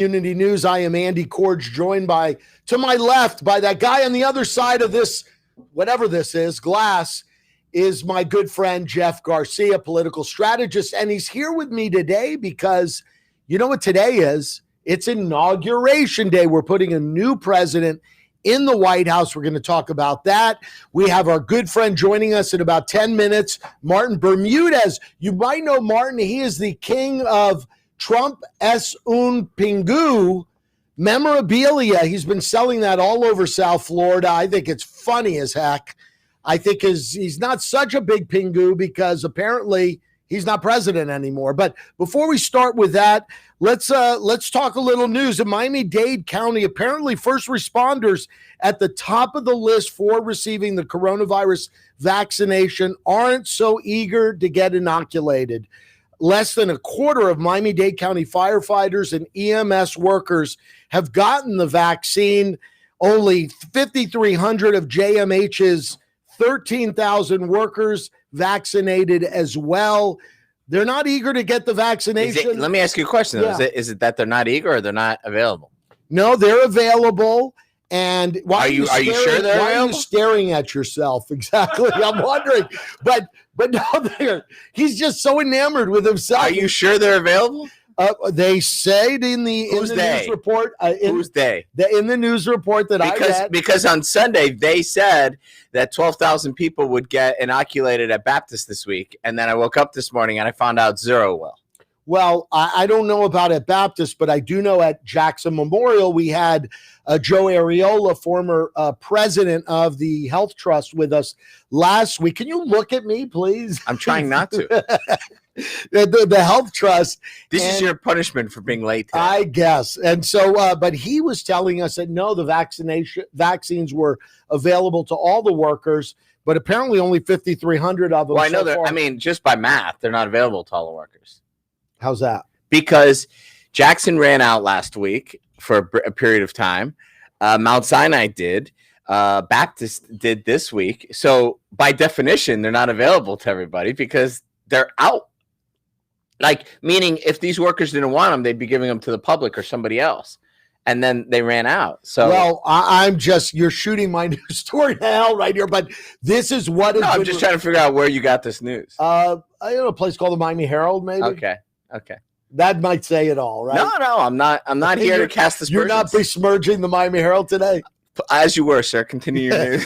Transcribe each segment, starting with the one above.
Community News. I am Andy Korge, joined by, to my left, by that guy on the other side of this, whatever this is, glass, is my good friend Jeff Garcia, political strategist. And he's here with me today because you know what today is? It's Inauguration Day. We're putting a new president in the White House. We're going to talk about that. We have our good friend joining us in about 10 minutes, Martin Bermudez. You might know Martin. He is the king of Trump es un pingu memorabilia. He's been selling that all over South Florida. I think it's funny as heck. I think he's not such a big pingu because apparently he's not president anymore. But before we start with that, let's talk a little news. In Miami-Dade County, apparently first responders at the top of the list for receiving the coronavirus vaccination aren't so eager to get inoculated. Less than a quarter of Miami-Dade County firefighters and EMS workers have gotten the vaccine. Only 5,300 of JMH's 13,000 workers vaccinated as well. They're not eager to get the vaccination. Let me ask you a question. Yeah. Is it that they're not eager or they're not available? No, they're available. And why are you sure they're available? Why are you staring at yourself? Exactly. I'm wondering. But no, he's just so enamored with himself. Are you sure they're available? They say in the news report. Who's they? In the news report that I read. Because on Sunday they said that 12,000 people would get inoculated at Baptist this week, and then I woke up this morning and I found out zero will. Well, I don't know about at Baptist, but I do know at Jackson Memorial we had Joe Ariola, former president of the Health Trust, with us last week. Can you look at me, please? I'm trying not to. the Health Trust. This is your punishment for being late today. I guess. And so, but he was telling us that no, the vaccines were available to all the workers, but apparently only 5,300 of them. Well, I know that. I mean, just by math, they're not available to all the workers. How's that? Because Jackson ran out last week for a period of time. Mount Sinai did. Baptist did this week. So by definition, they're not available to everybody because they're out. Like, meaning if these workers didn't want them, they'd be giving them to the public or somebody else. And then they ran out. So, well, you're shooting my news story to hell right here, but this is what is. No, I'm just trying to figure out where you got this news. I know a place called the Miami Herald, maybe. Okay. That might say it all, right? No, I'm not here to cast aspersions. You're not besmirching the Miami Herald today? As you were, sir. Continue your news.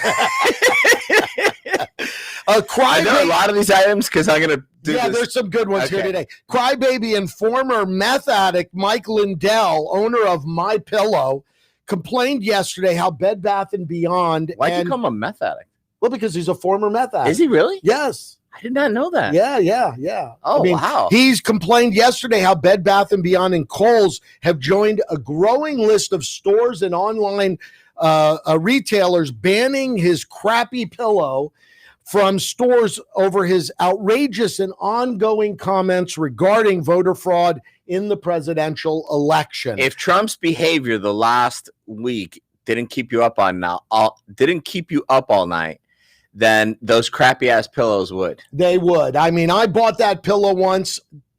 I know a lot of these items because I'm going to do this. There's some good ones here today. Crybaby and former meth addict Mike Lindell, owner of My Pillow, complained yesterday how Bed Bath & Beyond. Why'd you become a meth addict? Well, because he's a former meth addict. Is he really? Yes. I did not know that. Yeah. Oh, wow. He's complained yesterday how Bed Bath & Beyond and Kohl's have joined a growing list of stores and online retailers banning his crappy pillow from stores over his outrageous and ongoing comments regarding voter fraud in the presidential election. If Trump's behavior the last week didn't keep you up all night, then those crappy ass pillows would. They would. I mean, I bought that pillow once.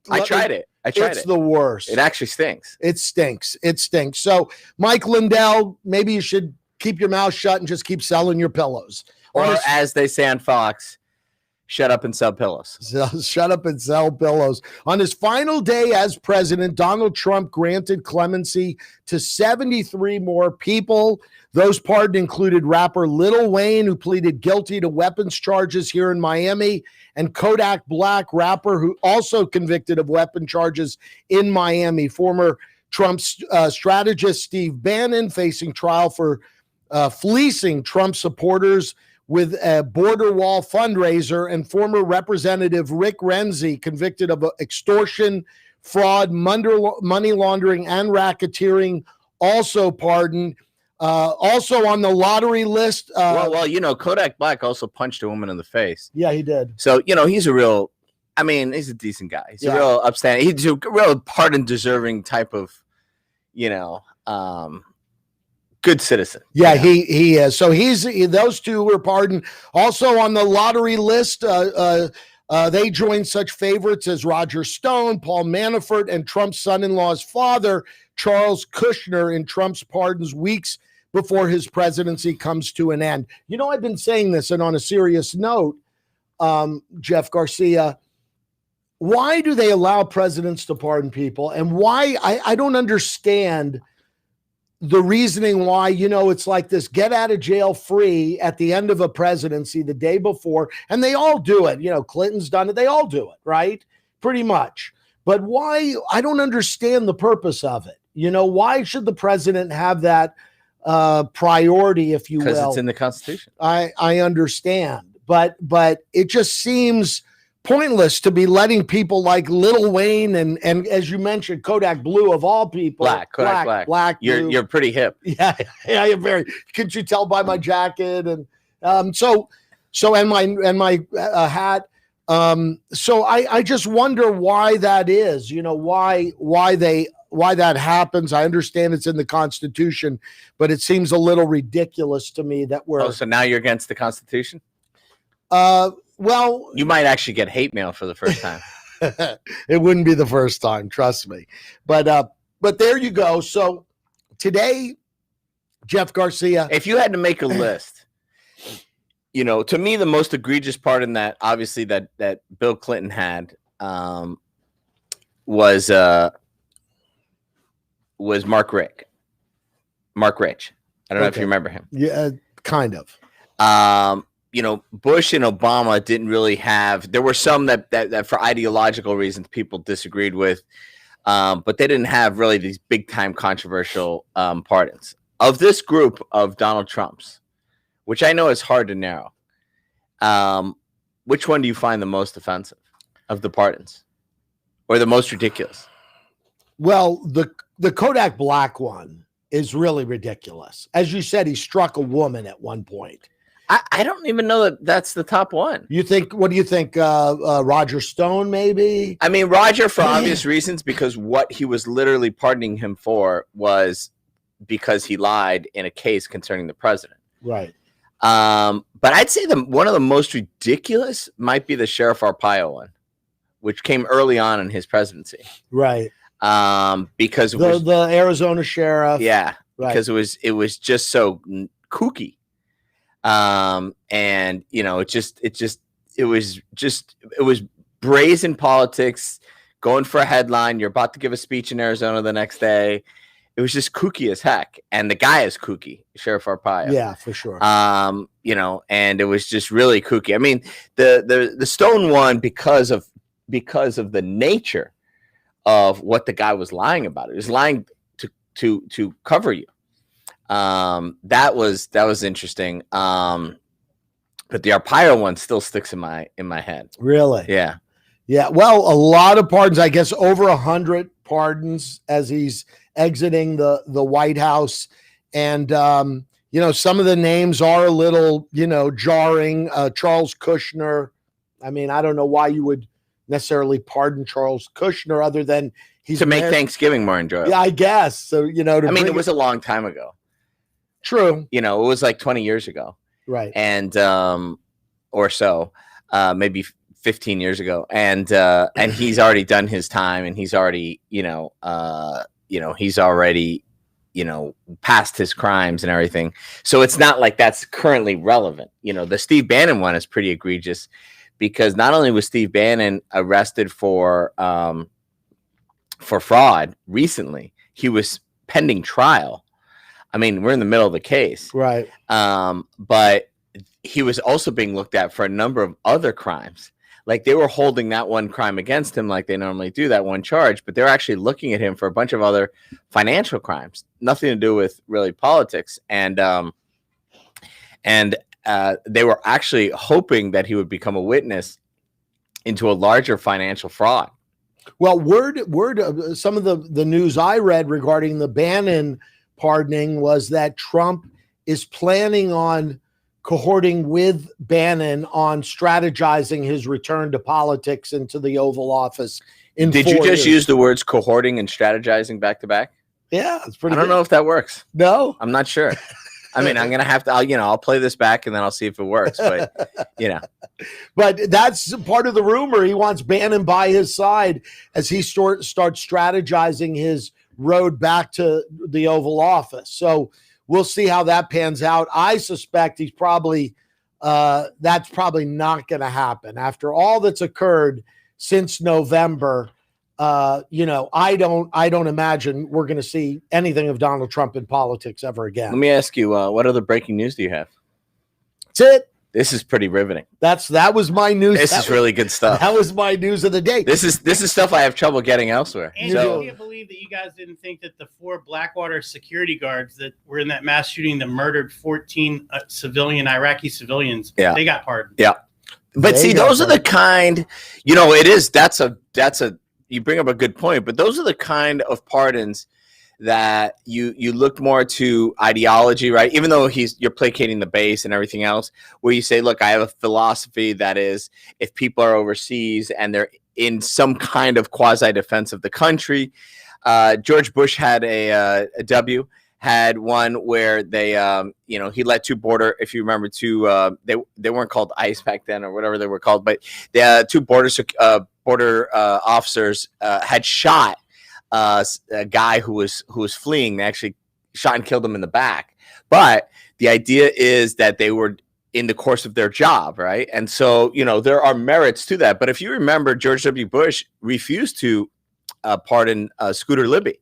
I tried it. It's the worst. It actually stinks. It stinks. So, Mike Lindell, maybe you should keep your mouth shut and just keep selling your pillows. Or as they say on Fox, shut up and sell pillows. Shut up and sell pillows. On his final day as president, Donald Trump granted clemency to 73 more people. Those pardoned included rapper Lil Wayne, who pleaded guilty to weapons charges here in Miami, and Kodak Black, rapper who also convicted of weapon charges in Miami. Former Trump strategist Steve Bannon facing trial for fleecing Trump supporters with a border wall fundraiser, and former Representative Rick Renzi, convicted of extortion, fraud, money laundering, and racketeering, also pardoned. Also on the lottery list. Well, Kodak Black also punched a woman in the face. Yeah, he did. So, he's he's a decent guy. He's a real upstanding. He's a real pardon-deserving type of, good citizen. Yeah, he is. So those two were pardoned. Also on the lottery list, They joined such favorites as Roger Stone, Paul Manafort, and Trump's son-in-law's father, Charles Kushner, in Trump's pardons weeks before his presidency comes to an end. You know, I've been saying this, and on a serious note, Jeff Garcia, why do they allow presidents to pardon people? And why, I don't understand the reasoning why, you know, it's like this get out of jail free at the end of a presidency the day before, and they all do it. You know, Clinton's done it. They all do it, right? Pretty much. But why? I don't understand the purpose of it. You know, why should the president have that priority, if you will? Because it's in the Constitution. I understand, but it just seems pointless to be letting people like Lil Wayne and as you mentioned, Kodak Blue of all people, black. You're pretty hip. Yeah, you're very. Could you tell by my jacket and so and my hat. So I just wonder why that is. You know, why that happens. I understand it's in the Constitution, but it seems a little ridiculous to me that we're. Oh, so now you're against the Constitution? Well, you might actually get hate mail for the first time. It wouldn't be the first time, trust me. But there you go. So today, Jeff Garcia. If you had to make a list, you know, to me, the most egregious part in that, obviously, that Bill Clinton had was Mark Rich. I don't know if you remember him. Yeah, kind of. You know, Bush and Obama didn't really have. There were some that for ideological reasons people disagreed with, but they didn't have really these big time controversial pardons. Of this group of Donald Trump's, which I know is hard to narrow, which one do you find the most offensive of the pardons, or the most ridiculous? Well, the Kodak Black one is really ridiculous. As you said, he struck a woman at one point. I don't even know that that's the top one. You think? What do you think? Roger Stone, maybe? I mean, Roger, for obvious reasons, because what he was literally pardoning him for was because he lied in a case concerning the president. Right. But I'd say one of the most ridiculous might be the Sheriff Arpaio one, which came early on in his presidency. Right. Because the Arizona sheriff. Yeah. Right. Because it was just so kooky. And you know, it was brazen politics, going for a headline. You're about to give a speech in Arizona the next day. It was just kooky as heck. And the guy is kooky, Sheriff Arpaio. Yeah, for sure. You know, and it was just really kooky. I mean, the Stone one, because of the nature of what the guy was lying about. It was lying to cover you. That was interesting. But the Arpaio one still sticks in my head. Really? Yeah. Yeah. Well, a lot of pardons, I guess over 100 pardons as he's exiting the White House. And, you know, some of the names are a little, you know, jarring. Charles Kushner. I mean, I don't know why you would necessarily pardon Charles Kushner other than he's to make Thanksgiving more enjoyable. Yeah, I guess. So, you know, I mean, it was a long time ago. True. You know, it was like 20 years ago. Right. And, or so, maybe 15 years ago. And he's already done his time, and he's already, he's already, past his crimes and everything. So it's not like that's currently relevant. You know, the Steve Bannon one is pretty egregious because not only was Steve Bannon arrested for fraud recently, he was pending trial. I mean, we're in the middle of the case. Right. But he was also being looked at for a number of other crimes. Like they were holding that one crime against him like they normally do, that one charge, but they're actually looking at him for a bunch of other financial crimes, nothing to do with really politics. And they were actually hoping that he would become a witness into a larger financial fraud. Well, some of the news I read regarding the Bannon pardoning was that Trump is planning on cohorting with Bannon on strategizing his return to politics into the Oval Office. Did you just use the words cohorting and strategizing back to back? Yeah, it's pretty. I don't know if that works. No, I'm not sure. I mean, I'm gonna have to. I'll play this back and then I'll see if it works. But but that's part of the rumor. He wants Bannon by his side as he starts strategizing his road back to the Oval Office. So we'll see how that pans out. I suspect he's probably that's probably not going to happen after all that's occurred since November. I don't imagine we're going to see anything of Donald Trump in politics ever again. Let me ask you, what other breaking news do you have? That's it. This is pretty riveting. That was my news. This is really good stuff. That was my news of the day. This is stuff I have trouble getting elsewhere. And I can't believe that you guys didn't think that the 4 Blackwater security guards that were in that mass shooting that murdered 14 Iraqi civilians, they got pardoned. Yeah. But see, those are the kind, that's a you bring up a good point, but those are the kind of pardons that you look more to ideology, right? Even though you're placating the base and everything else, where you say, look, I have a philosophy that is, if people are overseas and they're in some kind of quasi defense of the country, George Bush had had one where they, he let if you remember, they weren't called ICE back then or whatever they were called, but the 2 border officers had shot a guy who was fleeing. They actually shot and killed him in the back. But the idea is that they were in the course of their job, right? And so, there are merits to that. But if you remember, George W. Bush refused to pardon Scooter Libby.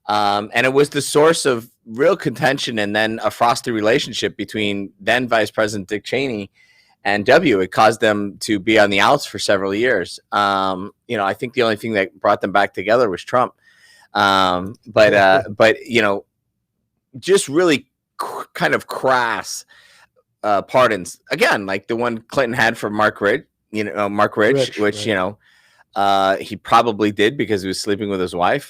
And it was the source of real contention and then a frosty relationship between then Vice President Dick Cheney and W. It caused them to be on the outs for several years. I think the only thing that brought them back together was Trump. But just really kind of crass pardons. Again, like the one Clinton had for Mark Ridge, which he probably did because he was sleeping with his wife.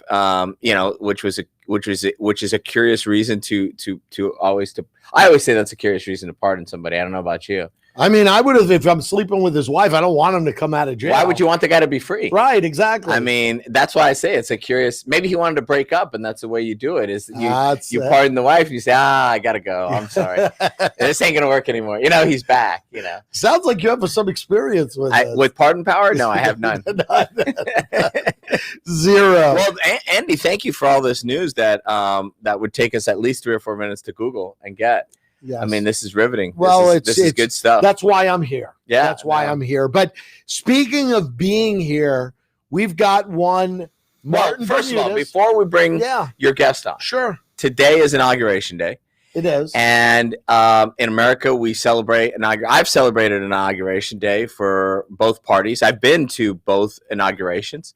Which is a curious reason I always say that's a curious reason to pardon somebody. I don't know about you. I mean, I would have, if I'm sleeping with his wife, I don't want him to come out of jail. Why would you want the guy to be free? Right, exactly. I mean, that's why I say it's a curious, maybe he wanted to break up and that's the way you do it is you pardon the wife and you say, I got to go. I'm sorry. This ain't going to work anymore. He's back, Sounds like you have some experience with pardon power? No, I have none. Zero. Well, Andy, thank you for all this news that would take us at least 3 or 4 minutes to Google and get. Yes. I mean, this is riveting. Well, this is good stuff. That's why I'm here. Yeah, that's why I'm here. But speaking of being here, we've got one. Martin, first of all, before we bring your guest on, sure. Today is Inauguration Day. It is, and in America, we celebrate I've celebrated Inauguration Day for both parties. I've been to both inaugurations,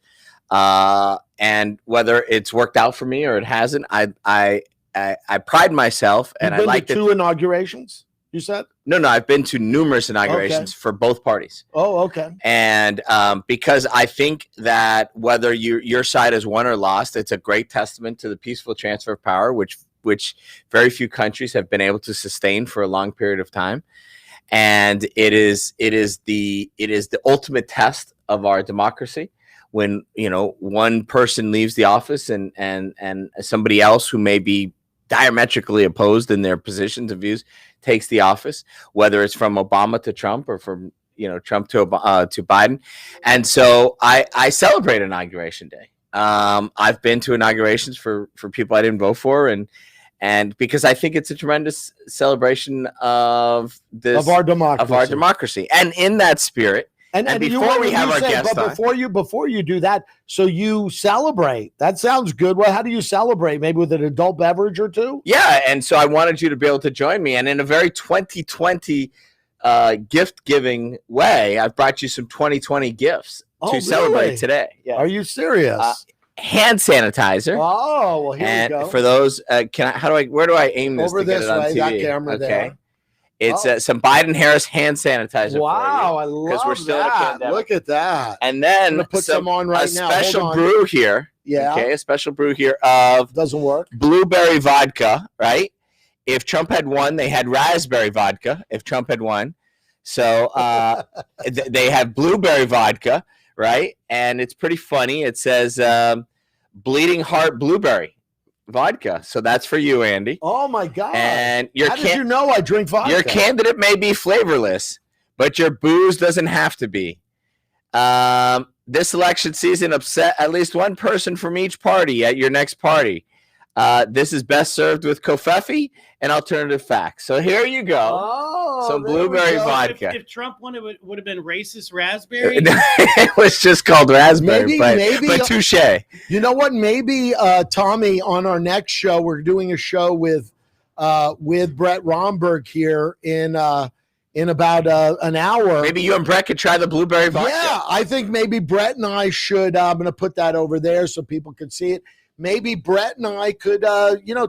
and whether it's worked out for me or it hasn't, I pride myself, and I like 2 inaugurations. You said no. I've been to numerous inaugurations for both parties. Oh, okay. And because I think that whether your side has won or lost, it's a great testament to the peaceful transfer of power, which very few countries have been able to sustain for a long period of time. And it is the ultimate test of our democracy. When one person leaves the office and somebody else who may be diametrically opposed in their positions and views takes the office, whether it's from Obama to Trump or from Trump to Biden. And so I celebrate Inauguration Day. I've been to inaugurations for people I didn't vote for, and because I think it's a tremendous celebration of our democracy, and in that spirit. And before we have our guest on, before you do that, so you celebrate. That sounds good. Well, how do you celebrate? Maybe with an adult beverage or 2? Yeah, and so I wanted you to be able to join me. And in a very 2020 gift-giving way, I've brought you some 2020 gifts to celebrate today. Yeah. Are you serious? Hand sanitizer. Oh, well, here we go. For those, where do I aim this over to this get it on way? TV? That camera there. It's some Biden-Harris hand sanitizer. Wow, I love because we're still in a pandemic. Look at that. And then I'm gonna put some on right now. A special brew here. Yeah. Okay, a special brew here of doesn't work. Blueberry vodka, right? If Trump had won, they had raspberry vodka. If Trump had won, so they have blueberry vodka, right? And it's pretty funny. It says "Bleeding Heart Blueberry vodka. So that's for you, Andy. Oh my God. And how did you know I drink vodka? Your candidate may be flavorless, but your booze doesn't have to be. This election season upset at least one person from each party at your next party. This is best served with Kofefe and alternative facts. So here you go. Oh, some blueberry vodka. If Trump won, it would have been racist raspberry. It was just called raspberry, but touche. You know what? Maybe Tommy, on our next show, we're doing a show with Brett Romberg here in about an hour. Maybe you and Brett could try the blueberry vodka. Yeah, I think maybe Brett and I should. I'm going to put that over there so people can see it. Maybe Brett and I could,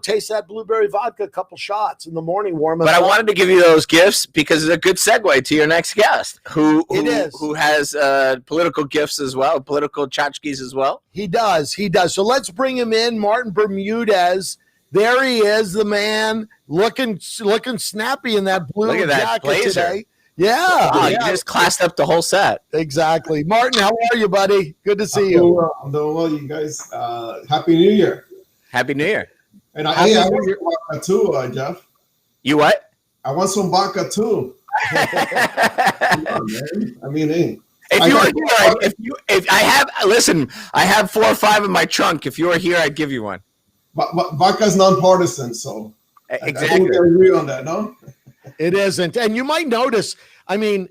taste that blueberry vodka, a couple shots in the morning, warm us up. But I wanted to give you those gifts because it's a good segue to your next guest, who has political gifts as well, political tchotchkes as well. He does. So let's bring him in, Martin Bermudez. There he is, the man, looking snappy in that blue Look at that jacket blazer today. Yeah. Wow, you just classed up the whole set. Exactly. Martin, how are you, buddy? Good to see you. I'm doing well, you guys. Happy New Year. Happy New Year. And I want some vodka too, Jeff. You what? I want some vodka too. Come on, man. I mean, I have 4 or 5 in my trunk. If you were here, I'd give you one. Vodka's nonpartisan, so exactly. I think we agree on that, no? It isn't. And you might notice, I mean,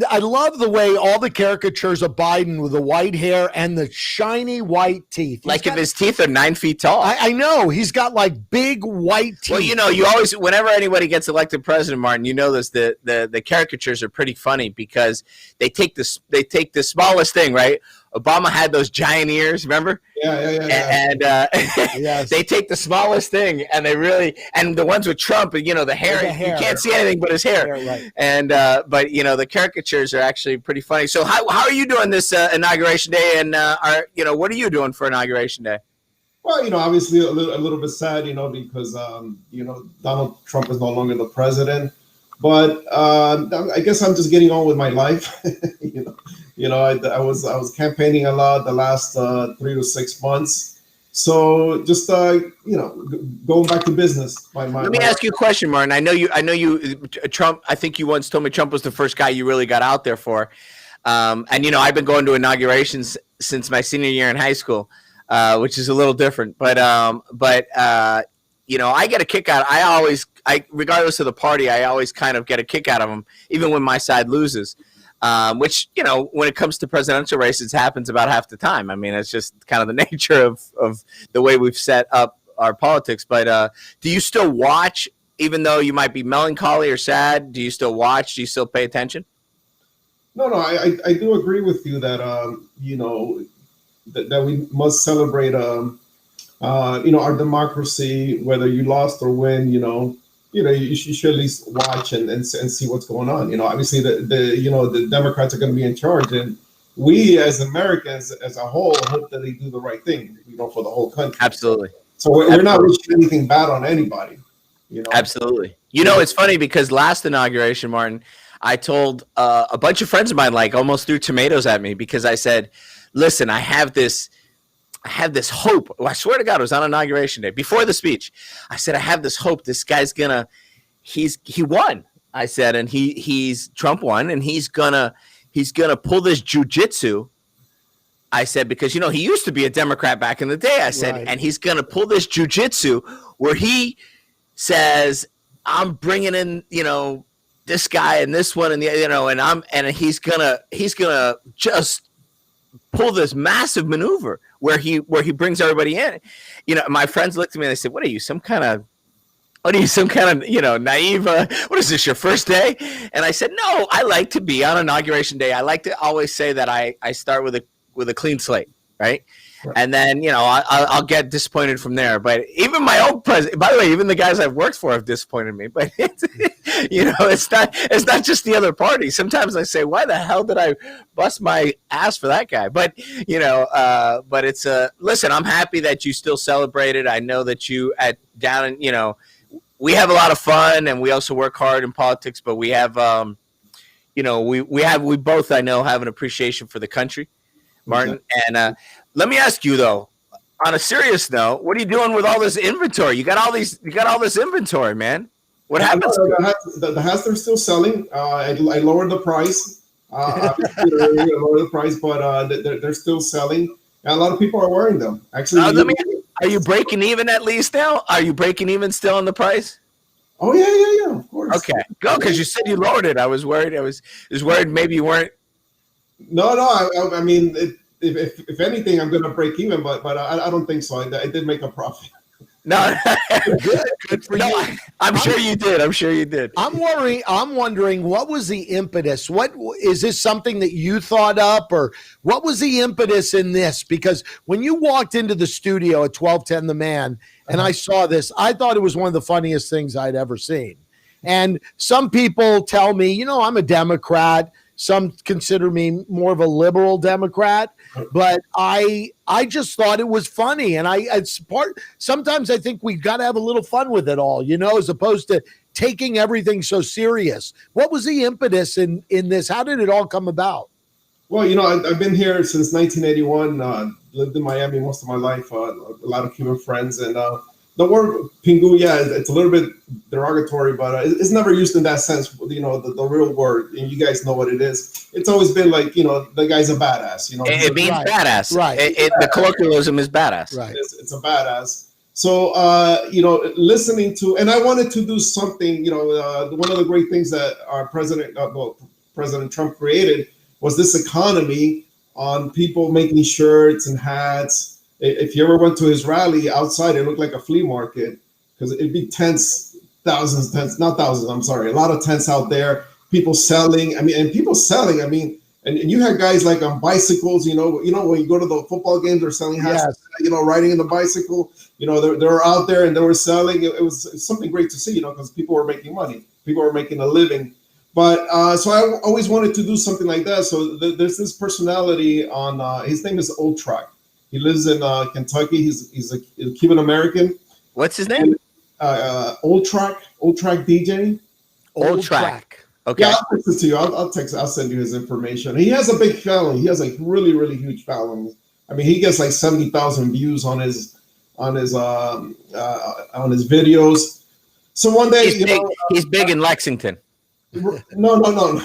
I love the way all the caricatures of Biden with the white hair and the shiny white teeth. If his teeth are 9 feet tall. I know. He's got like big white teeth. Well, you always, whenever anybody gets elected president, Martin, you know this, the caricatures are pretty funny because they take the smallest thing, right? Obama had those giant ears, remember? Yeah. And yes. They take the smallest thing, and and the ones with Trump, the hair, you can't see anything but his hair. Right. And but the caricatures are actually pretty funny. So how are you doing this inauguration day? And what are you doing for inauguration day? Well, obviously a little bit sad, because Donald Trump is no longer the president. But I guess I'm just getting on with my life. I was campaigning a lot the last 3 to 6 months. So just going back to business. Let me ask you a question, Martin. I know you. Trump. I think you once told me Trump was the first guy you really got out there for. And I've been going to inaugurations since my senior year in high school, which is a little different. But I get a kick out. Regardless of the party, I always kind of get a kick out of them, even when my side loses. Which, when it comes to presidential races, happens about half the time. I mean, it's just kind of the nature of the way we've set up our politics. But do you still watch, even though you might be melancholy or sad? Do you still watch? Do you still pay attention? No, I do agree with you that, that we must celebrate, our democracy, whether you lost or win, you should at least watch and see what's going on. Obviously the Democrats are going to be in charge, and we as Americans as a whole hope that they do the right thing, for the whole country. Absolutely. So we're not wishing anything bad on anybody. Absolutely. It's funny because last inauguration, Martin, I told a bunch of friends of mine, almost threw tomatoes at me because I said, listen, I have this hope. I swear to God, it was on inauguration day before the speech. I said, I have this hope. This guy's he won. I said, and Trump won, and he's gonna pull this jujitsu. I said, because he used to be a Democrat back in the day. I said, right. And he's gonna pull this jujitsu where he says, I'm bringing in, this guy and this one and and he's gonna just pull this massive maneuver where he brings everybody in. My friends looked at me and they said, what are you, some kind of naive, what is this, your first day? And I said, no, I like to be on inauguration day. I like to always say that I start with a clean slate, right? And then, I'll get disappointed from there. But even my own president, by the way, even the guys I've worked for have disappointed me. But, it's not just the other party. Sometimes I say, why the hell did I bust my ass for that guy? But, but it's listen, I'm happy that you still celebrate it. I know that we have a lot of fun and we also work hard in politics, but we have, we both, I know, have an appreciation for the country, Martin. Okay. And let me ask you, though, on a serious note, what are you doing with all this inventory? You got all this inventory, man. What happens? The hats they're still selling. I lowered the price. Obviously, they're lower the price, but they're still selling. And a lot of people are wearing them. Actually, are you breaking even at least now? Are you breaking even still on the price? Oh yeah, of course. Okay, go, because you said you lowered it. I was worried. I was worried maybe you weren't. No. I mean, if anything, I'm going to break even, but I don't think so. I did make a profit. No, good for you. I'm sure you did. I'm wondering what was the impetus? What is this something that you thought up, or what was the impetus in this? Because when you walked into the studio at 1210 The Man and I saw this, I thought it was one of the funniest things I'd ever seen. And some people tell me, I'm a Democrat. Some consider me more of a liberal Democrat, but I just thought it was funny. And sometimes I think we've got to have a little fun with it all, as opposed to taking everything so serious. What was the impetus in this? How did it all come about? Well, I've been here since 1981, lived in Miami most of my life, a lot of Cuban friends, and the word pingu, it's a little bit derogatory, but it's never used in that sense, the real word, and you guys know what it is. It's always been like, the guy's a badass, It means badass. Right. The colloquialism is badass. Right. It's a badass. So, listening to, and I wanted to do something, one of the great things that our President Trump created was this economy on people making shirts and hats. If you ever went to his rally outside, it looked like a flea market because it'd be tents, a lot of tents out there, people selling. And you had guys like on bicycles, when you go to the football games, they're selling hats, riding in the bicycle, they were out there and they were selling. It was something great to see, because people were making money, people were making a living. But so I always wanted to do something like that. So there's this personality on, his name is Old Track. He lives in Kentucky. He's a Cuban American. What's his name? Old Track DJ. Old Track. Okay. Yeah, I'll text it to you. I'll send you his information. He has a big following. He has like really, really huge following. I mean, he gets like 70,000 views on his videos. So one day, he's big in Lexington. No. Well, on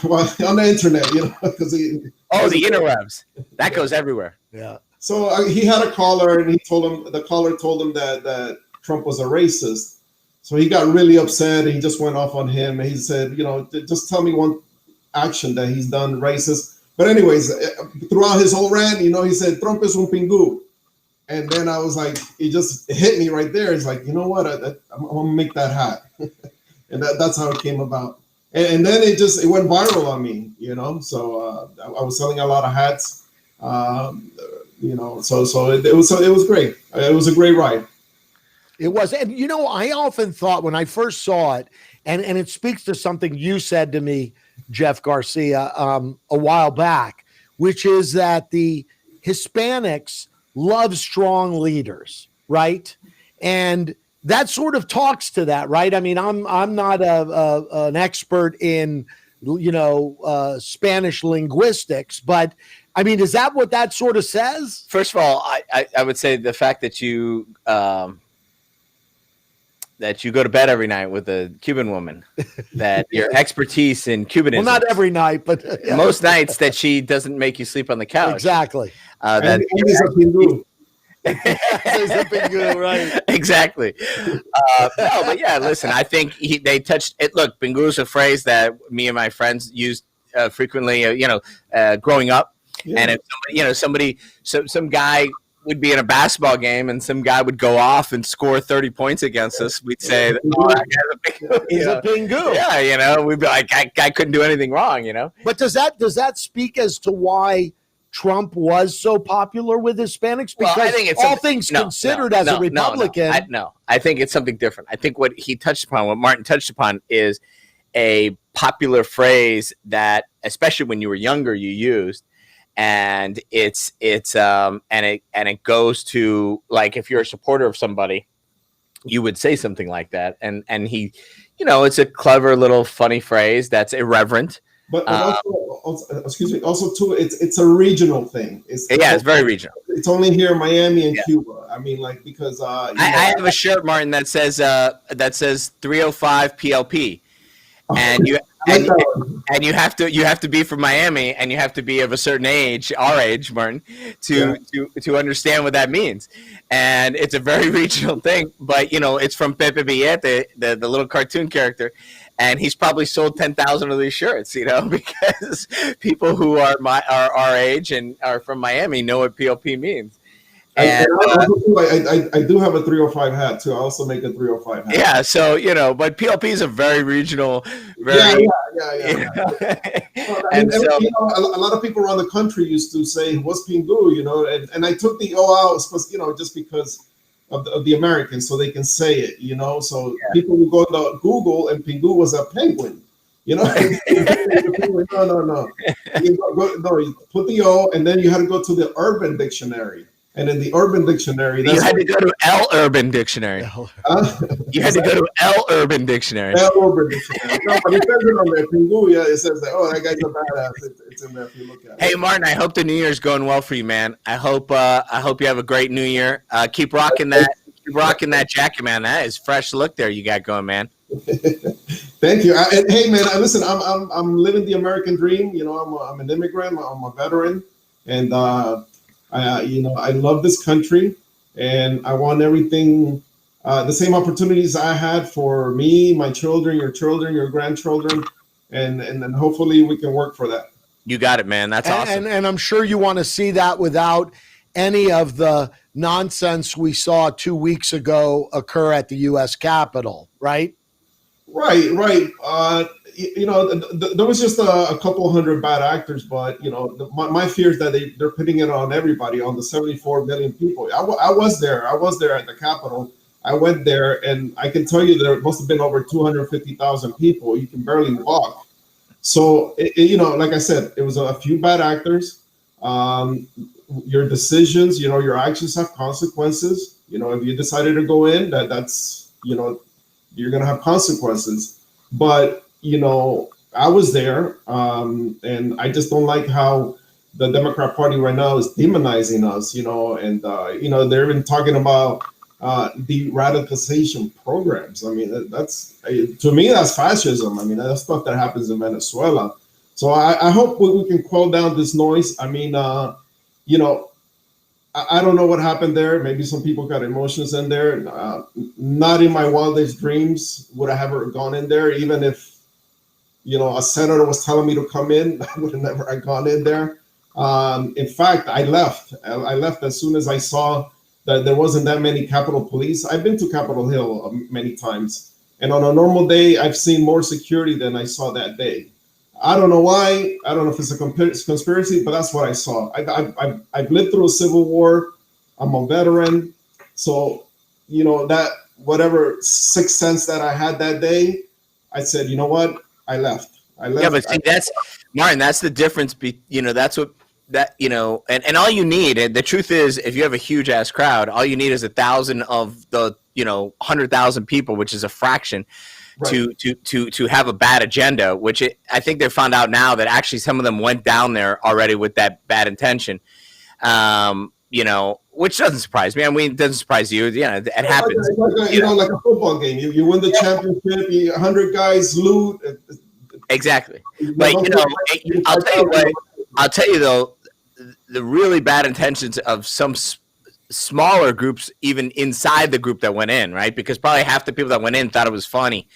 the internet, because the interwebs. That goes everywhere. Yeah. So he had a caller, and the caller told him that Trump was a racist. So he got really upset, and he just went off on him. And he said, just tell me one action that he's done racist. But anyways, throughout his whole rant, he said, Trump es un pingu. And then I was like, it just hit me right there. It's like, you know what? I'm going to make that hat. And that's how it came about. And then it went viral on me, So I was selling a lot of hats. So it was great. It was a great ride. It was. And, I often thought when I first saw it, and it speaks to something you said to me, Jeff Garcia, a while back, which is that the Hispanics love strong leaders, right? And that sort of talks to that, right? I mean, I'm not an expert in, Spanish linguistics, but I mean, is that what that sort of says? First of all, I would say the fact that you go to bed every night with a Cuban woman, that your expertise in Cubanism. Well, not every night, but most nights that she doesn't make you sleep on the couch. Exactly. Right. Exactly. No, but yeah, listen, I think they touched it. Look, Pingu is a phrase that me and my friends used frequently, growing up. Yeah. And if some guy would be in a basketball game and some guy would go off and score 30 points against us, we'd say, that guy's a pingu. Yeah, we'd be like, guy couldn't do anything wrong, But does that speak as to why Trump was so popular with Hispanics? Because I think it's all things considered as a Republican. I think it's something different. I think what Martin touched upon is a popular phrase that, especially when you were younger, you used. And it goes to, like, if you're a supporter of somebody, you would say something like that. And he, it's a clever little funny phrase that's irreverent. But also, excuse me. Also, too, it's a regional thing. It's very regional. It's only here in Miami and Cuba. I mean, like because I have a shirt, Martin, that says 305 PLP, and you and you have to be from Miami, and you have to be of a certain age, our age, Martin, to understand what that means. And it's a very regional thing, but it's from Pepe Villete, the little cartoon character. And he's probably sold 10,000 of these shirts, because people who are our age and are from Miami know what PLP means. And I do have a 305 hat too. I also make a 305 hat. Yeah, so but PLP is a very regional, yeah. And so a lot of people around the country used to say, "What's Pingu?" And I took the O out, just because of the Americans, so they can say it, So people will go to Google, and Pingu was a penguin, No. You put the O, and then you had to go to the Urban Dictionary. And in the Urban Dictionary, you had to go to L Urban Dictionary. You had to go to L Urban Dictionary. L Urban Dictionary. No, but it says it on there. Pingu, it says that. Oh, that guy's a badass. It's in there if you look at it. Hey, Martin, I hope the New Year's going well for you, man. I hope you have a great New Year. Keep rocking that. Keep rocking that jacket, man. That is fresh look there you got going, man. Thank you. Hey, man, listen. I'm living the American dream. I'm an immigrant. I'm a veteran, and I love this country, and I want everything, the same opportunities I had for me, my children, your grandchildren, and then hopefully we can work for that. You got it, man. That's awesome. And I'm sure you want to see that without any of the nonsense we saw 2 weeks ago occur at the U.S. Capitol, right? Right. There was just a couple hundred bad actors, but my fear is that they're putting it on everybody, on the 74 million people. I was there at the Capitol. I went there, and I can tell you there must have been over 250,000 people. You can barely walk. So like I said, it was a few bad actors. Your decisions, your actions have consequences. If you decided to go in, that's you're gonna have consequences. But I was there, and I just don't like how the Democrat Party right now is demonizing us, and they're even talking about the radicalization programs. I mean, to me, that's fascism. I mean, that's stuff that happens in Venezuela. So I hope we can quell down this noise. I mean, I don't know what happened there. Maybe some people got emotions in there. Not in my wildest dreams would I have ever gone in there, even if a senator was telling me to come in. I would have never gone in there. In fact, I left. I left as soon as I saw that there wasn't that many Capitol Police. I've been to Capitol Hill many times, and on a normal day, I've seen more security than I saw that day. I don't know why. I don't know if it's a conspiracy, but that's what I saw. I've lived through a civil war. I'm a veteran, so that whatever sixth sense that I had that day, I said, you know what? I left. Yeah, but see, that's Martin. That's the difference. That's what and all you need. And the truth is, if you have a huge ass crowd, all you need is 1,000 of the 100,000 people, which is a fraction, right, to have a bad agenda. Which I think they found out now that actually some of them went down there already with that bad intention. Which doesn't surprise me. I mean, it doesn't surprise you. It happens. Like a football game. You win the championship. 100 guys loot. Exactly. But I'll tell you though, the really bad intentions of some smaller groups, even inside the group that went in, right? Because probably half the people that went in thought it was funny.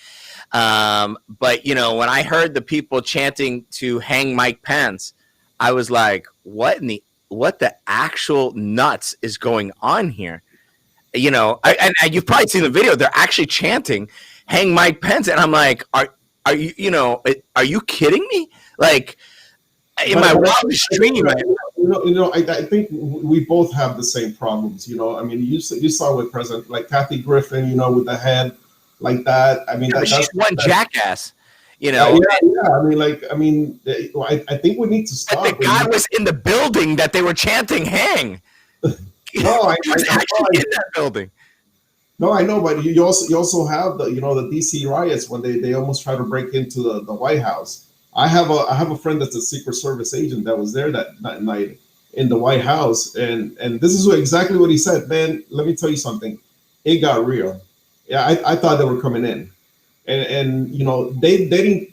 But when I heard the people chanting to hang Mike Pence, I was like, what the actual nuts is going on here? And you've probably seen the video. They're actually chanting, "Hang Mike Pence," and I'm like, are you kidding me? Like, in my wildest dream. I think we both have the same problems. I mean, you saw with President like Kathy Griffin, with the head like that. I mean, she's one jackass. Yeah. I mean, I think we need to stop. But the guy was in the building that they were chanting "hang." No, he was actually in that building. No, I know, but you also have the the DC riots when they almost try to break into the White House. I have a friend that's a Secret Service agent that was there that night in the White House, and this is exactly what he said. Man, let me tell you something. It got real. Yeah, I thought they were coming in, and you know they didn't.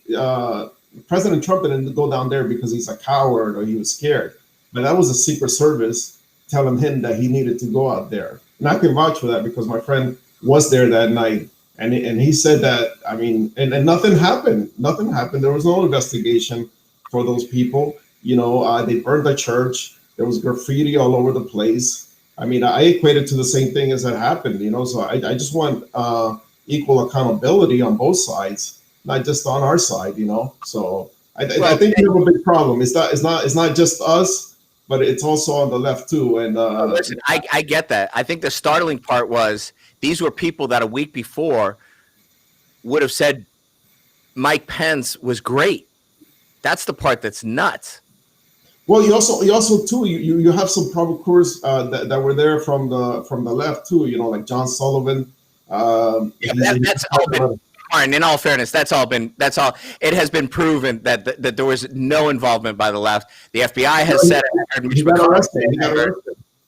President Trump didn't go down there because he's a coward or he was scared, but that was a Secret Service telling him that he needed to go out there, and I can vouch for that because my friend was there that night. And he said that, I mean, and nothing happened. Nothing happened. There was no investigation for those people. You know, they burned the church. There was graffiti all over the place. I mean, I equate it to the same thing as that happened, you know. So I just want equal accountability on both sides, not just on our side, you know. So I think we have a big problem. It's not just us, but it's also on the left too. And listen, I get that. I think the startling part was these were people that a week before would have said Mike Pence was great. That's the part that's nuts. Well, you also too you have some provocateurs that were there from the left too. You know, like John Sullivan. That's all been. And in all fairness, that's all. It has been proven that there was no involvement by the left. The FBI has said it. He got arrested.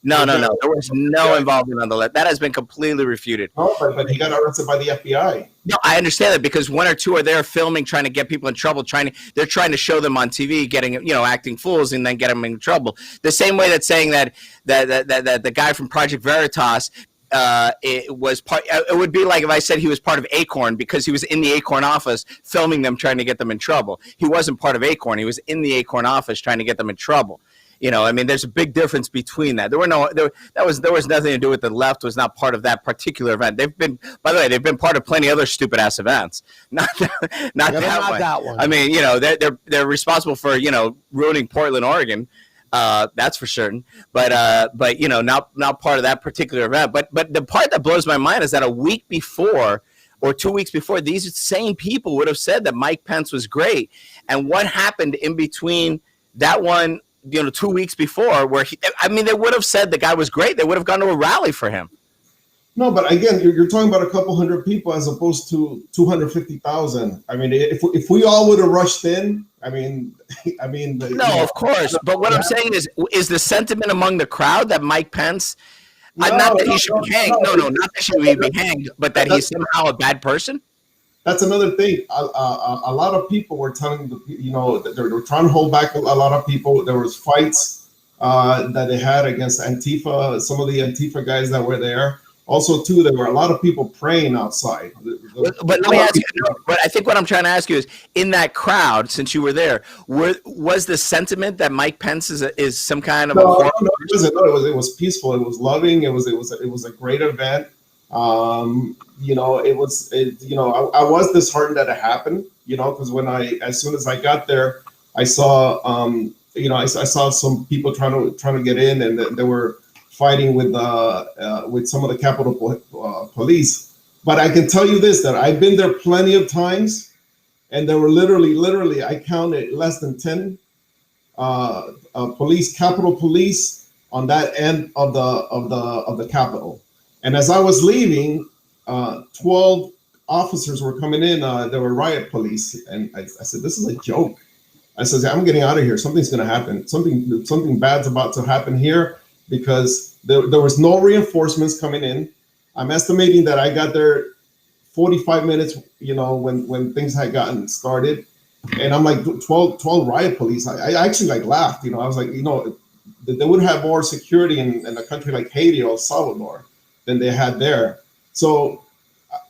No. There was no involvement on the left. That has been completely refuted. No, but he got arrested by the FBI. No, I understand that because one or two are there filming, trying to get people in trouble. They're trying to show them on TV, getting acting fools, and then get them in trouble. The same way that's saying that the guy from Project Veritas. It was part. It would be like if I said he was part of Acorn because he was in the Acorn office filming them, trying to get them in trouble. He wasn't part of Acorn. He was in the Acorn office trying to get them in trouble. You know, I mean, there's a big difference between that. There was nothing to do with the left. Was not part of that particular event. They've been, by the way, they've been part of plenty of other stupid ass events. Not that one. I mean, you know, they're responsible for ruining Portland, Oregon. That's for certain. But you know, not part of that particular event. But the part that blows my mind is that a week before or 2 weeks before, these same people would have said that Mike Pence was great. And what happened in between that one? 2 weeks before, where they would have said the guy was great. They would have gone to a rally for him. No, but again, you're talking about a couple hundred people as opposed to 250,000. I mean, if we all would have rushed in, no, of course. But what I'm saying is the sentiment among the crowd that Mike Pence, not that he should be hanged. No, not that he should be hanged, but that he's somehow a bad person. That's another thing. A lot of people were telling that they were trying to hold back a lot of people. There was fights that they had against Antifa. Some of the Antifa guys that were there. Also, too, there were a lot of people praying outside. But let me ask you. But I think what I'm trying to ask you is, in that crowd, since you were there, was the sentiment that Mike Pence is some kind of no, it was peaceful. It was loving. It was a great event. I was disheartened that it happened, because as soon as I got there, I saw, I saw some people trying to get in, and they were fighting with some of the Capitol Police. But I can tell you this, that I've been there plenty of times, and there were literally, I counted less than 10 Capitol Police on that end of the Capitol. And as I was leaving, 12 officers were coming in. There were riot police, and I said, "This is a joke." I said, "I'm getting out of here. Something's going to happen. Something bad's about to happen here," because there was no reinforcements coming in. I'm estimating that I got there 45 minutes, when things had gotten started, and I'm like 12 riot police. I actually laughed. I was like, they would have more security in a country like Haiti or El Salvador than they had there. So,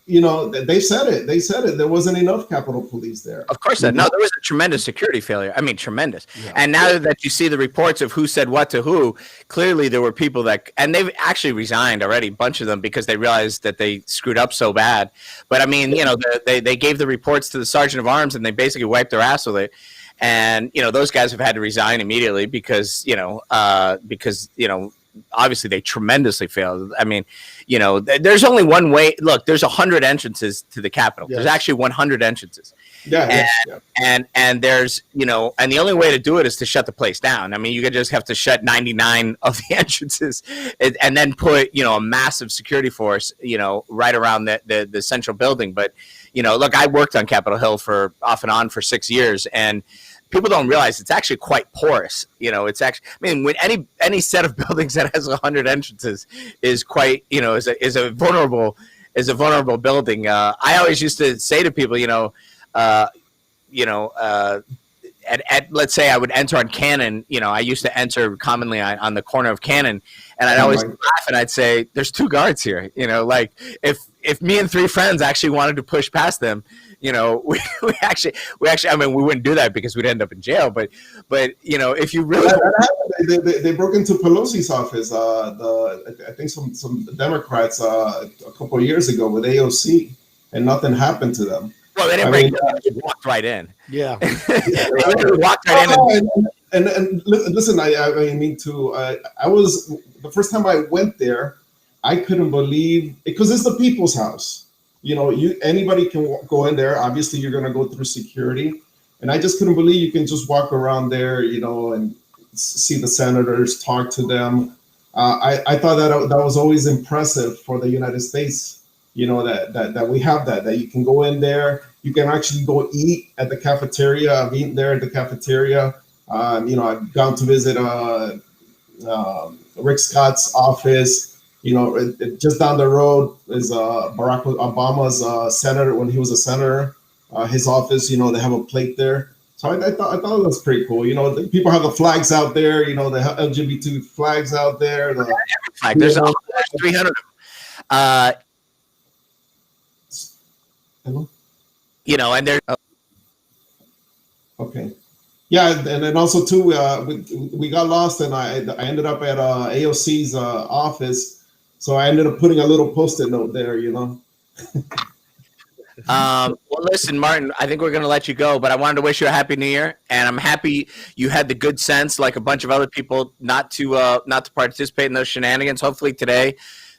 they said it. They said it. There wasn't enough Capitol Police there. Of course not. No, there was a tremendous security failure. I mean, tremendous. Yeah. And now that you see the reports of who said what to who, clearly there were people and they've actually resigned already, a bunch of them, because they realized that they screwed up so bad. But I mean, they gave the reports to the sergeant of arms, and they basically wiped their ass with it. obviously they tremendously failed. I mean, you know, there's only one way. Look, there's 100 entrances to the Capitol. Yes. There's actually 100 entrances. And there's, you know, and the only way to do it is to shut the place down. I mean, you could just have to shut 99 of the entrances and then put, you know, a massive security force, you know, right around the central building. But, you know, look, I worked on Capitol Hill for off and on for 6 years, and people don't realize it's actually quite porous. You know, it's actually, I mean, when any set of buildings that has 100 entrances is quite, you know, is a vulnerable building. I always used to say to people, at let's say I would enter on Cannon. You know, I used to enter commonly on the corner of Cannon, and I'd always laugh and I'd say, "There's 2 guards here." You know, like if me and 3 friends actually wanted to push past them, you know, we actually, I mean, we wouldn't do that because we'd end up in jail. But you know, if you really, they broke into Pelosi's office. I think some Democrats a couple of years ago with AOC, and nothing happened to them. Well, they didn't break it. They walked right in. Yeah. They walked right in. And listen, I mean, I was, the first time I went there, I couldn't believe, because it's the people's house. You know, anybody can go in there. Obviously, you're going to go through security. And I just couldn't believe you can just walk around there, you know, and see the senators, talk to them. I thought that was always impressive for the United States. You know, that we have that you can go in there, you can actually go eat at the cafeteria. I've eaten there at the cafeteria. You know, I've gone to visit Rick Scott's office. You know, just down the road is Barack Obama's senator when he was a senator. His office, you know, they have a plate there. So I thought it was pretty cool. You know, people have the flags out there. You know, the LGBT flags out there. There's 300 of them. Hello? You know, and they're okay. Yeah, and then also too, we got lost, and I ended up at AOC's office, so I ended up putting a little post-it note there. You know. Well, listen, Martin, I think we're going to let you go, but I wanted to wish you a happy New Year, and I'm happy you had the good sense, like a bunch of other people, not to participate in those shenanigans. Hopefully today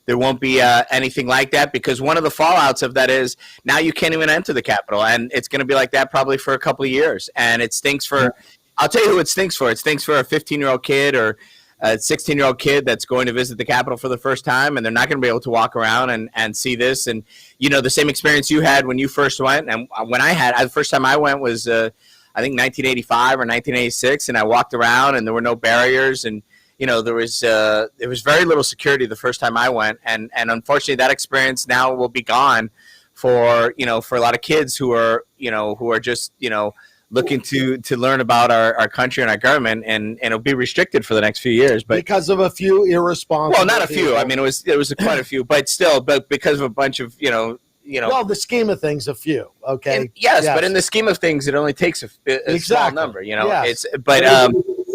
there won't be anything like that, because one of the fallouts of that is now you can't even enter the Capitol, and it's going to be like that probably for a couple of years. And it stinks for, I'll tell you who it stinks for. It stinks for a 15-year-old kid or a 16-year-old kid that's going to visit the Capitol for the first time, and they're not going to be able to walk around and see this. And, you know, the same experience you had when you first went, and when the first time I went was, I think 1985 or 1986, and I walked around and there were no barriers, and you know, there was very little security the first time I went, and unfortunately that experience now will be gone for a lot of kids who are just, you know, looking to learn about our country and our government, and it'll be restricted for the next few years. But because of a few irresponsible well, not a few. People. I mean, it was quite a few, but still, but because of a bunch of, you know. Well, the scheme of things, a few. Okay. And yes, but in the scheme of things, it only takes a small number. You know, yes.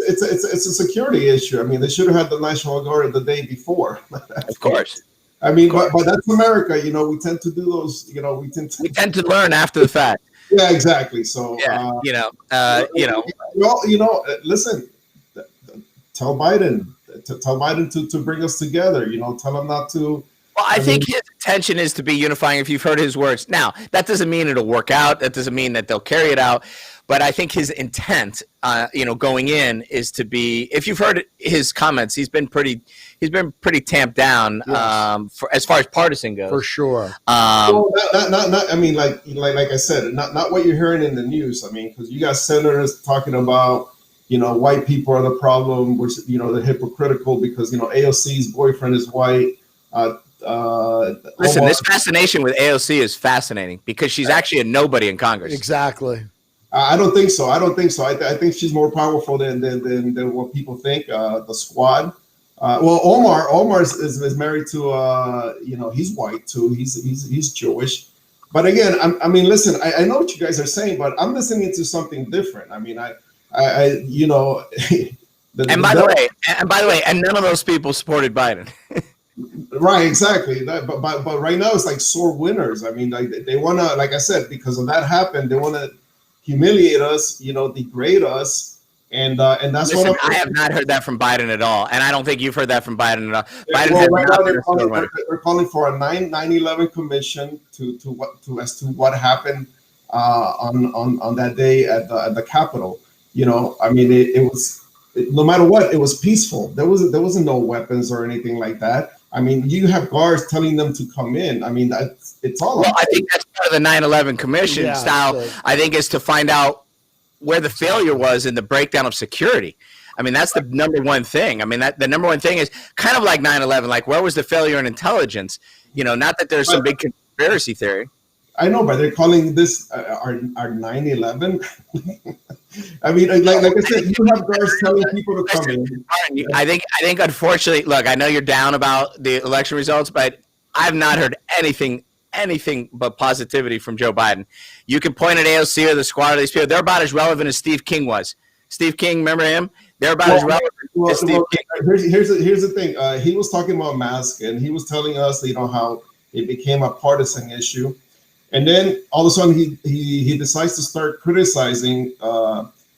It's a security issue. I mean, they should have had the National Guard the day before. Of course. I mean, but that's America. You know, we tend to do those. You know, we tend to learn after the fact. Yeah, exactly. So yeah, listen, tell Biden to bring us together. You know, tell him not to. Well, I think his intention is to be unifying, if you've heard his words. Now, that doesn't mean it'll work out. That doesn't mean that they'll carry it out. But I think his intent, going in is to be, if you've heard his comments, he's been pretty tamped down, yes. As far as partisan goes. For sure. Well, not I mean, like I said, not what you're hearing in the news. I mean, because you got senators talking about, you know, white people are the problem, which, you know, they're hypocritical because, you know, AOC's boyfriend is white. Listen, this fascination with AOC is fascinating because she's actually a nobody in Congress. Exactly. I don't think so. I think she's more powerful than what people think. The squad. Well, Omar is married to he's white too. He's Jewish. But again, I mean, listen. I know what you guys are saying, but I'm listening to something different. I mean, I you know. And by the way, and none of those people supported Biden. Right, exactly. But right now it's like sore winners. I mean, like they want to, like I said, because of that happened, they want to humiliate us, you know, degrade us, And that's Listen, what I have not heard that from Biden at all, and I don't think you've heard that from Biden at all. Biden well, has right not now been they're calling for a 9/11 commission to what happened on that day at the Capitol. You know, I mean, no matter what, it was peaceful. There wasn't no weapons or anything like that. I mean, you have guards telling them to come in. I mean, it's all. Well, I think that's part of the 9/11 commission style. I think is to find out where the failure was in the breakdown of security. I mean, that's the number one thing. I mean, the number one thing is kind of like 9/11. Like, where was the failure in intelligence? You know, not that there's some big conspiracy theory. I know, but they're calling this our 9/11. I mean, like I said, you have guards telling people to come in. I think unfortunately, look, I know you're down about the election results, but I've not heard anything but positivity from Joe Biden. You can point at AOC or the squad of these people. They're about as relevant as Steve King was. Steve King, remember him? They're about as relevant as Steve King. Here's the thing. He was talking about masks, and he was telling us, you know, how it became a partisan issue. And then all of a sudden he decides to start criticizing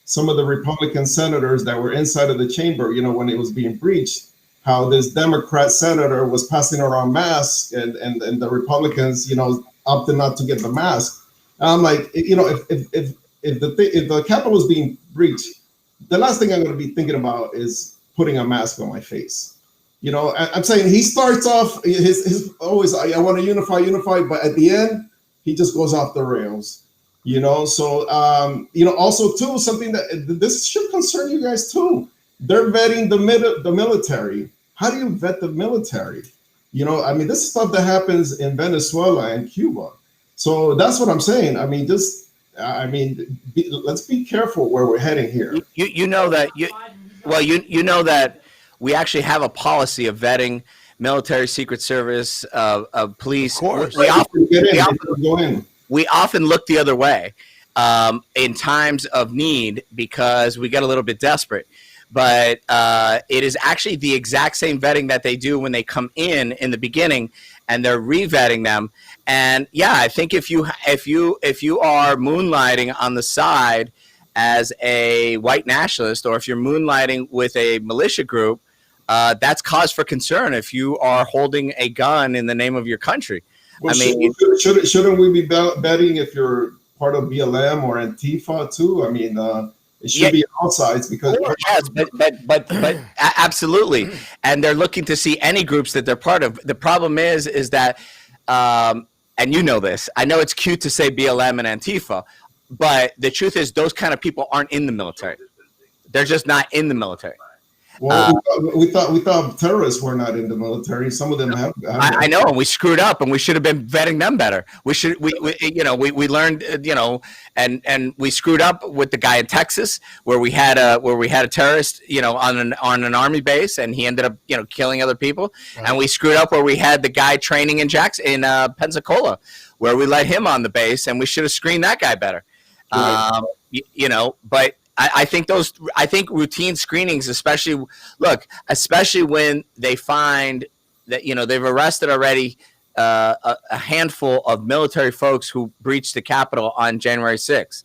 some of the Republican senators that were inside of the chamber, you know, when it was being breached, how this Democrat senator was passing around masks and the Republicans, you know, opted not to get the mask. And I'm like, you know, if the Capitol was being breached, the last thing I'm going to be thinking about is putting a mask on my face. You know, I'm saying he starts off his always, I want to unify, but at the end, he just goes off the rails, you know? So, you know, also too, something that this should concern you guys too. They're vetting the military. How do you vet the military? You know, I mean, this is stuff that happens in Venezuela and Cuba. So that's what I'm saying. I mean, let's be careful where we're heading here. You know that you know that we actually have a policy of vetting military, Secret Service, police. Of course. We often look the other way in times of need because we get a little bit desperate. But it is actually the exact same vetting that they do when they come in the beginning, and they're re-vetting them. And yeah, I think if you are moonlighting on the side as a white nationalist, or if you're moonlighting with a militia group, that's cause for concern. If you are holding a gun in the name of your country, well, I mean, shouldn't we be betting if you're part of BLM or Antifa too? I mean. It should be outside because yes, but absolutely, and they're looking to see any groups that they're part of. The problem is that, and you know this. I know it's cute to say BLM and Antifa, but the truth is those kind of people aren't in the military. They're just not in the military. Well, we thought terrorists were not in the military. Some of them have. I know, and we screwed up, and we should have been vetting them better. We learned, you know, and we screwed up with the guy in Texas where we had a terrorist, you know, on an army base, and he ended up, you know, killing other people. Right. And we screwed up where we had the guy training in Pensacola, where we let him on the base, and we should have screened that guy better. Right. You know, but. I think routine screenings, especially when they find that, you know, they've arrested already a handful of military folks who breached the Capitol on January 6th.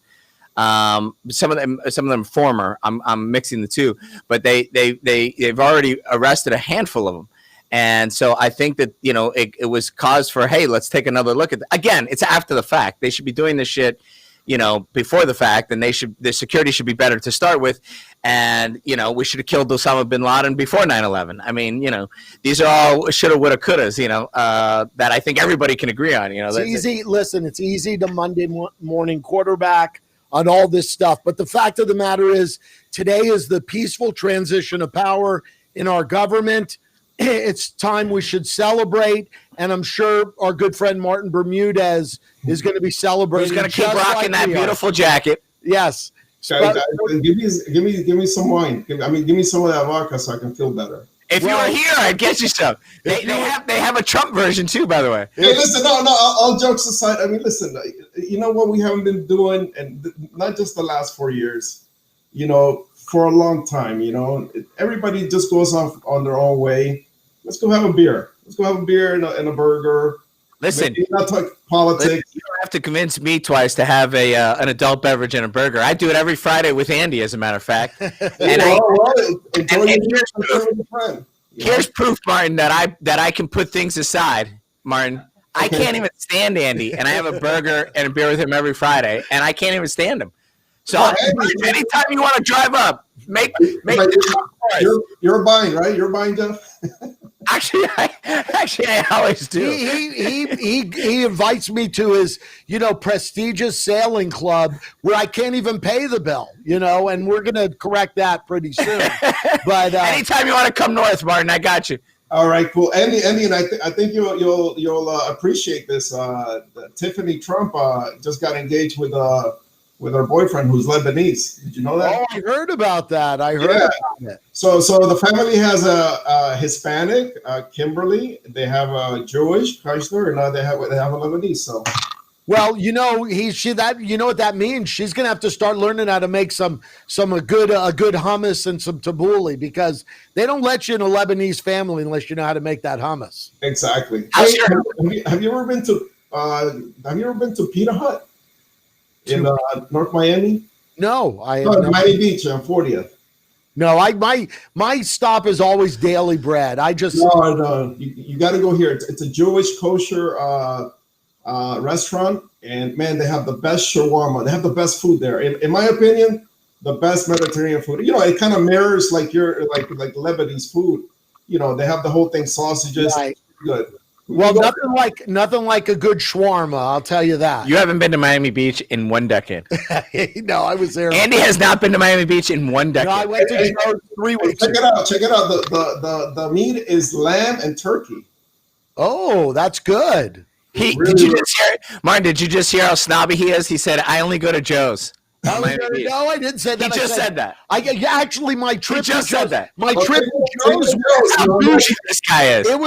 Some of them former. I'm mixing the two, but they've already arrested a handful of them. And so I think that, you know, it was cause for, hey, let's take another look at again. It's after the fact. They should be doing this shit, you know, before the fact, and the security should be better to start with. And, you know, we should have killed Osama bin Laden before 9/11. I mean, you know, these are all shoulda, woulda, couldas, you know, that I think everybody can agree on, you know. It's easy. Listen, it's easy to Monday morning quarterback on all this stuff. But the fact of the matter is today is the peaceful transition of power in our government. It's time we should celebrate, and I'm sure our good friend Martin Bermudez is going to be celebrating. He's going to keep rocking that beautiful jacket. Yes. Guys, give me some wine. Give me some of that vodka so I can feel better. If you were here, I'd get you some. They have a Trump version too, by the way. Hey, listen, no. All jokes aside, I mean, listen. You know what we haven't been doing, and not just the last 4 years. You know, for a long time. You know, everybody just goes off on their own way. Let's go have a beer. Let's go have a beer and a burger. Listen, maybe not talk politics. You don't have to convince me twice to have an adult beverage and a burger. I do it every Friday with Andy, as a matter of fact. Here's proof, Martin, that I can put things aside, Martin. I can't even stand Andy, and I have a burger and a beer with him every Friday, and I can't even stand him. So anytime you want to drive up, make you're buying, right? You're buying, Jeff. Actually, I always do. He invites me to his, prestigious sailing club where I can't even pay the bill, and we're gonna correct that pretty soon. But anytime you want to come north, Martin, I got you. All right, cool. Andy, and I think you'll appreciate this. Tiffany Trump just got engaged with her boyfriend who's Lebanese. Did you know that? Oh, I heard about that. About it. So the family has a Hispanic, Kimberly. They have a Jewish, Kushner, and they have a Lebanese. So, well, you know what that means. She's gonna have to start learning how to make some a good hummus and some tabbouleh, because they don't let you in a Lebanese family unless you know how to make that hummus. Exactly. Hey, have you ever been to Peta Hut in North Miami? No, Miami Beach on 40th. No, my stop is always Daily Bread. No. You got to go here. It's a Jewish kosher restaurant, and man, they have the best shawarma. They have the best food there. In my opinion, the best Mediterranean food. It kind of mirrors like Lebanese food. They have the whole thing, sausages. Right. Good. Well, nothing like a good shawarma, I'll tell you that. You haven't been to Miami Beach in 1 decade. No, I was there. Andy has not been to Miami Beach in 1 decade. No, I went to Joe's 3 weeks ago. Check it out. The meat is lamb and turkey. Oh, that's good. Did you just hear it? Martin, did you just hear how snobby he is? He said, I only go to Joe's. No, I didn't say that. He just said that. My trip. He just said that. My trip to Joe's. How bougie this guy is. It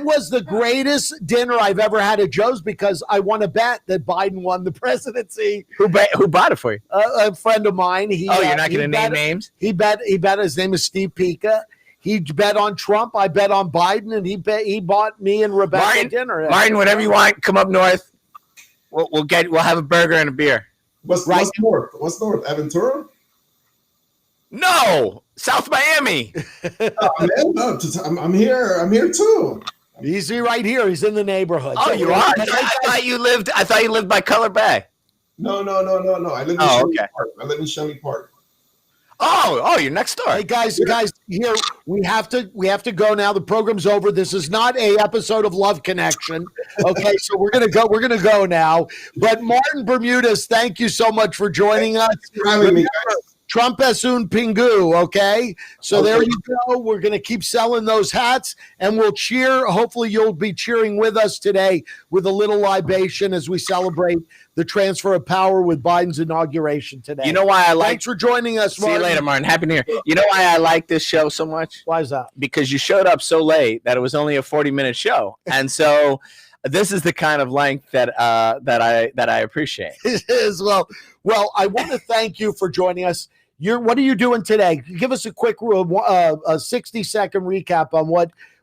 was the greatest dinner I've ever had at Joe's, because I won a bet that Biden won the presidency. Who bought it for you? A friend of mine. You're not going to name names? He bet. His name is Steve Pica. He bet on Trump. I bet on Biden, and he bought me and Rebecca dinner. Martin, whatever you want, come up north. We'll have a burger and a beer. What's north? What's north? Aventura? No, South Miami. Man, no, I'm here. I'm here too. He's right here. He's in the neighborhood. Oh, you are? I thought you lived by Color Bay. No. I live in Shelby Park. I live in Shelby Park. Oh, you're next door. Hey guys, here we have to go now. The program's over. This is not a episode of Love Connection. Okay, so we're gonna go now. But Martin Bermudez, thank you so much for joining us. Thanks for having me, guys. Trump es un pingu, okay? So there you go. We're going to keep selling those hats, and we'll cheer. Hopefully you'll be cheering with us today with a little libation as we celebrate the transfer of power with Biden's inauguration today. You know why I like... Thanks for joining us, Martin. See you later, Martin. Happy New Year. You know why I like this show so much? Why is that? Because you showed up so late that it was only a 40-minute show. And so... this is the kind of length that I appreciate. It is. Well, I want to thank you for joining us. What are you doing today? Give us a quick 60-second recap on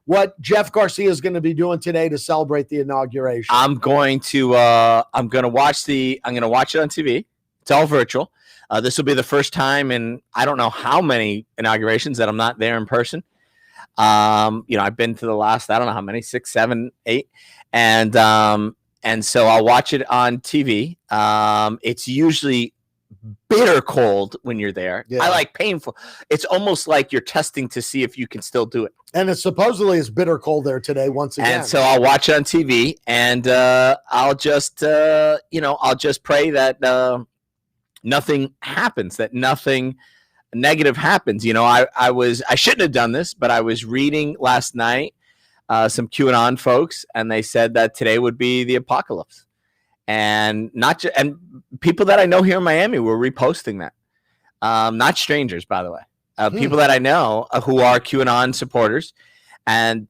what Jeff Garcia is going to be doing today to celebrate the inauguration. I'm going to watch it on TV. It's all virtual. This will be the first time in I don't know how many inaugurations that I'm not there in person. I've been to the last, I don't know how many, 6, 7, 8. And so I'll watch it on TV. It's usually bitter cold when you're there. Yeah. I like painful. It's almost like you're testing to see if you can still do it. And it supposedly is bitter cold there today once again. And so I'll watch it on TV, and I'll just pray that nothing happens, that nothing negative happens. I shouldn't have done this, but I was reading last night some QAnon folks, and they said that today would be the apocalypse, and and people that I know here in Miami were reposting that. Not strangers, by the way, people that I know who are QAnon supporters, and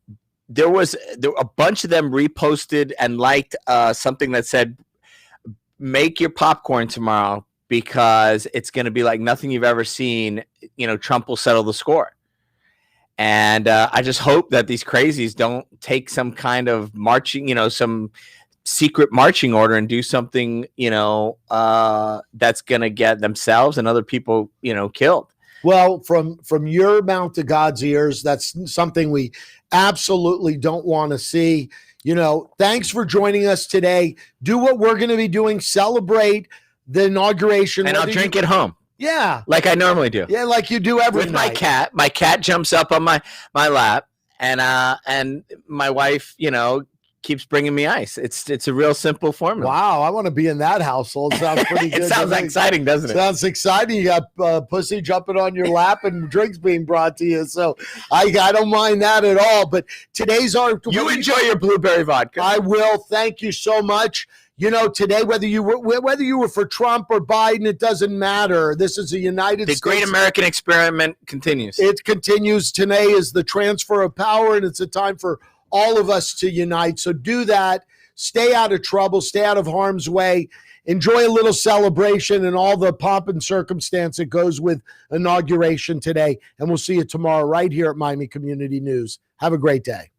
there were a bunch of them reposted and liked something that said, "Make your popcorn tomorrow because it's going to be like nothing you've ever seen. Trump will settle the score." And I just hope that these crazies don't take some kind of marching, some secret marching order and do something, that's going to get themselves and other people, killed. Well, from your mouth to God's ears, that's something we absolutely don't want to see. Thanks for joining us today. Do what we're going to be doing. Celebrate the inauguration. And I'll drink at home. Yeah. Like I normally do. Yeah, like you do every With night. my cat. My cat jumps up on my lap, and my wife, keeps bringing me ice. It's a real simple formula. Wow, I want to be in that household. Sounds pretty good. It sounds exciting, doesn't it? Sounds exciting. You got pussy jumping on your lap and drinks being brought to you. So I don't mind that at all. But today's our. You enjoy your blueberry vodka. I will. Thank you so much. Today, whether you were for Trump or Biden, it doesn't matter. This is a United States. The great American experiment continues. It continues. Today is the transfer of power, and it's a time for all of us to unite. So do that. Stay out of trouble. Stay out of harm's way. Enjoy a little celebration and all the pomp and circumstance that goes with inauguration today. And we'll see you tomorrow right here at Miami Community News. Have a great day.